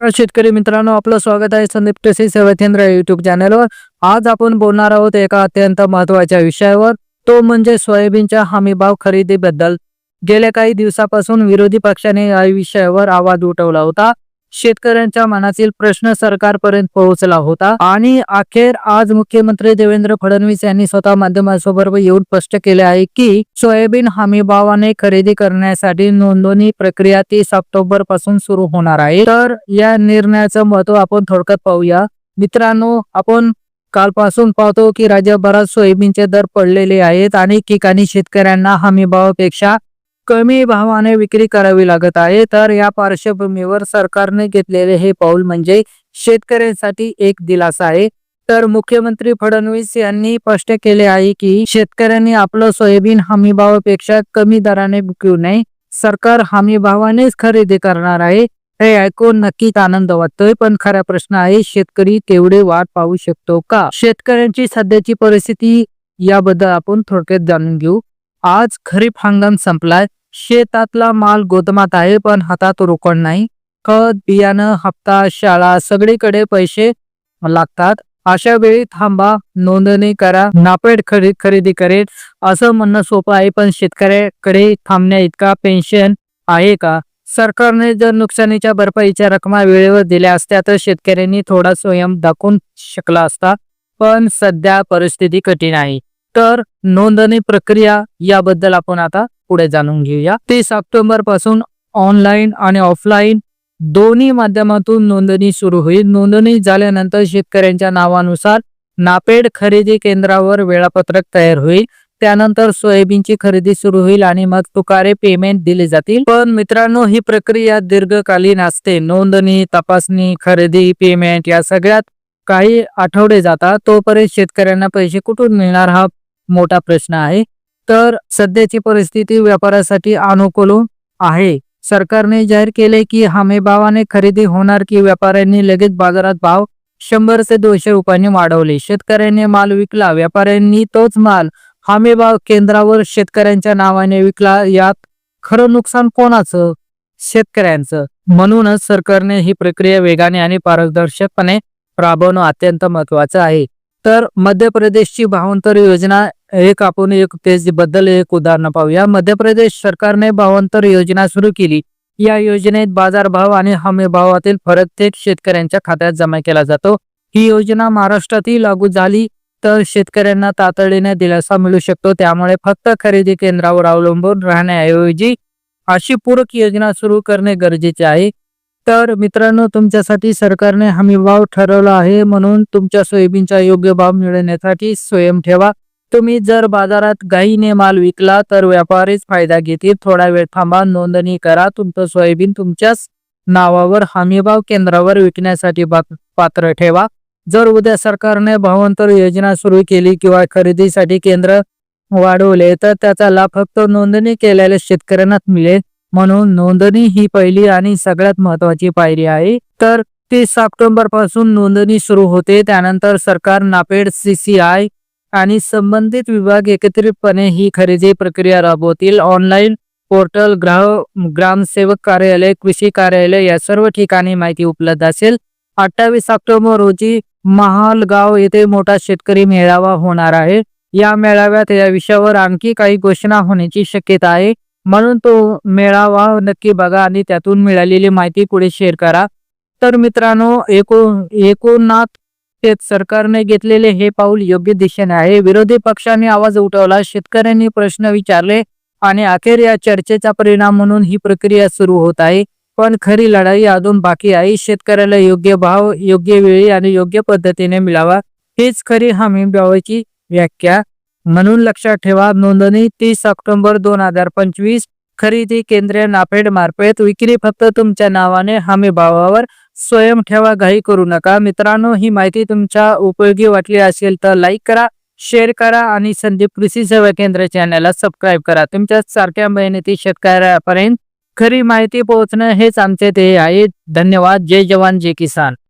शेतकरी मित्रांनो, आपलं स्वागत आहे संदीप कृषी सेवा केंद्र युट्यूब चॅनलवर. आज आपण बोलणार आहोत एका अत्यंत महत्त्वाच्या विषयावर, तो म्हणजे सोयाबीनच्या हमीभाव खरेदीबद्दल. गेल्या काही दिवसापासून विरोधी पक्षाने या विषयावर आवाज उठवला होता. शेतकऱ्यांच्या मनातील प्रश्न सरकारपर्यंत पोहोचला होता आणि अखेर आज मुख्यमंत्री देवेंद्र फडणवीस यांनी स्वतः माध्यमांसोबत येऊन स्पष्ट केले आहे की सोयाबीन हमीभावाने खरेदी करण्यासाठी नोंदणी प्रक्रिया 30 ऑक्टोबर पासून सुरू होणार आहे. तर या निर्णयाचं महत्त्व आपण थोडक्यात पाहूया. मित्रांनो, आपण कालपासून पाहतो की राज्यभरात सोयाबीनचे दर पडलेले आहेत आणि ठिकाणी शेतकऱ्यांना हमीभावापेक्षा कमी भावाने विक्री करावी लागत आहे. तर या पार्श्वभूमीवर सरकारने घेतलेले हे पाऊल म्हणजे शेतकऱ्यांसाठी एक दिलासा आहे. तर मुख्यमंत्री फडणवीस यांनी स्पष्ट केले आहे की शेतकऱ्यांनी आपलं सोयाबीन हमीभावापेक्षा कमी दराने विकू नये. सरकार हमीभावानेच खरेदी करणार आहे. हे ऐकून नक्कीच आनंद वाटतोय, पण खरा प्रश्न आहे, शेतकरी तेवढे वाट पाहू शकतो का? शेतकऱ्यांची सध्याची परिस्थिती याबद्दल आपण थोडक्यात जाणून घेऊ. आज खरीप हंगाम संपलाय. शेतातला माल गोदामात आहे, पण हातात रोकड नाही. खत, बियाणं, हप्ता, शाळा सगळीकडे पैसे लागतात. अशा वेळी थांबा, नोंदणी करा, नापेड खरेदी करेल असं म्हणणं सोपं आहे, पण शेतकऱ्याकडे थांबण्या इतका पेन्शन आहे का? सरकारने जर नुकसानीच्या भरपाईच्या रकमा वेळेवर दिल्या असत्या तर शेतकऱ्यांनी थोडा संयम दाखवून शकला असता, पण सध्या परिस्थिती कठीण आहे. तर नोंदणी प्रक्रिया याबद्दल आपण आता पुढे जाणून घेऊया. 30 ऑक्टोबर पासून ऑनलाईन आणि ऑफलाईन दोन्ही माध्यमातून नोंदणी सुरू होईल. नोंदणी झाल्यानंतर शेतकऱ्यांच्या नावानुसार नापेड खरेदी केंद्रावर वेळापत्रक तयार होईल. त्यानंतर सोयाबीनची खरेदी सुरू होईल आणि मग तुकारे पेमेंट दिले जातील. पण मित्रांनो, ही प्रक्रिया दीर्घकालीन असते. नोंदणी, तपासणी, खरेदी, पेमेंट या सगळ्यात काही आठवडे जातात. तोपर्यंत शेतकऱ्यांना पैसे कुठून मिळणार हा मोठा प्रश्न आहे. तर सध्याची परिस्थिती व्यापारासाठी अनुकूल आहे. सरकारने जाहीर केले की हमीभावाने खरेदी होणार की व्यापाऱ्यांनी लगेच बाजारात भाव 100 ते 200 रुपयांनी वाढवले. शेतकऱ्यांनी माल विकला, व्यापाऱ्यांनी तोच माल हमीभाव केंद्रावर शेतकऱ्यांच्या नावाने विकला. यात खरं नुकसान कोणाचं? शेतकऱ्यांचं. म्हणूनच सरकारने ही प्रक्रिया वेगाने आणि पारदर्शकपणे राबवणं अत्यंत महत्वाचं आहे. तर मध्य प्रदेशची भावांतर योजना आपण त्याबद्दल एक उदाहरण पाहूया. मध्य प्रदेश सरकारने भावांतर योजना सुरू केली. या योजनेत बाजारभाव आणि हमीभावातील फरक थेट शेतकऱ्यांच्या खात्यात जमा केला जातो. ही योजना महाराष्ट्रातही लागू झाली तर शेतकऱ्यांना तातडीने दिलासा मिळू शकतो. त्यामुळे फक्त खरेदी केंद्रावर अवलंबून राहण्याऐवजी अशी पूरक योजना सुरू करणे गरजेचे आहे. तर मित्रांनो, तुमच्यासाठी सरकारने हमीभाव ठरवला आहे, म्हणून तुमच्या सोयाबीनचा योग्य भाव मिळवण्यासाठी संयम ठेवा. तुम्ही जर बाजारात घाईने माल विकला तर व्यापारीच फायदा घेतील. थोडा वेळ थांबा, नोंदणी करा, तुमचं सोयाबीन तुमच्याच नावावर हमीभाव केंद्रावर विकण्यासाठी पात्र ठेवा. जर उद्या सरकारने भावांतर योजना सुरू केली किंवा खरेदीसाठी केंद्र वाढवले तर त्याचा लाभ फक्त नोंदणी केलेल्या शेतकऱ्यांनाच मिळेल. म्हणून नोंदणी ही पहिली आणि सगळ्यात महत्वाची पायरी आहे. तर 30 ऑक्टोबर पासून नोंदणी सुरू होते. त्यानंतर सरकार, नापेड, CCI आणि संबंधित विभाग एकत्रितपणे ही खरेदी प्रक्रिया राबवतील. ऑनलाईन पोर्टल, ग्रामसेवक कार्यालय, कृषी कार्यालय या सर्व ठिकाणी माहिती उपलब्ध असेल. 28 ऑक्टोबर रोजी महालगाव येथे मोठा शेतकरी मेळावा होणार आहे. या मेळाव्यात या विषयावर आणखी काही घोषणा होण्याची शक्यता आहे. म्हणून तो मेळावा नक्की बघा आणि त्यातून मिळालेली माहिती पुढे शेअर करा. तर मित्रांनो, एकूणात सरकारने घेतलेले हे पाऊल योग्य दिशेने आहे. विरोधी पक्षांनी आवाज उठवला, शेतकऱ्यांनी प्रश्न विचारले आणि अखेर या चर्चेचा परिणाम म्हणून ही प्रक्रिया सुरू होत आहे. पण खरी लढाई अजून बाकी आहे. शेतकऱ्याला योग्य भाव योग्य वेळी आणि योग्य पद्धतीने मिळावा, हीच खरी हमीभावाची व्याख्या. म्हणून लक्षात ठेवा, नोंदणी 30 ऑक्टोबर 2025. खरेदी केंद्रे नाफेड मार्फत, विक्री फक्त तुमच्या नावाने, हमीभावावर स्वयं ठेवा, घाई करू नका. मित्रांनो, ही माहिती तुमच्या उपयोगी वाटली असेल तर लाईक करा, शेअर करा आणि संदीप कृषी सेवा केंद्र चॅनलला सबस्क्राईब करा. तुमच्या सारख्या मेहनती शेतकऱ्यापर्यंत खरी माहिती पोहोचणं हेच आमचे ध्येय आहे. धन्यवाद. जय जवान, जय किसान.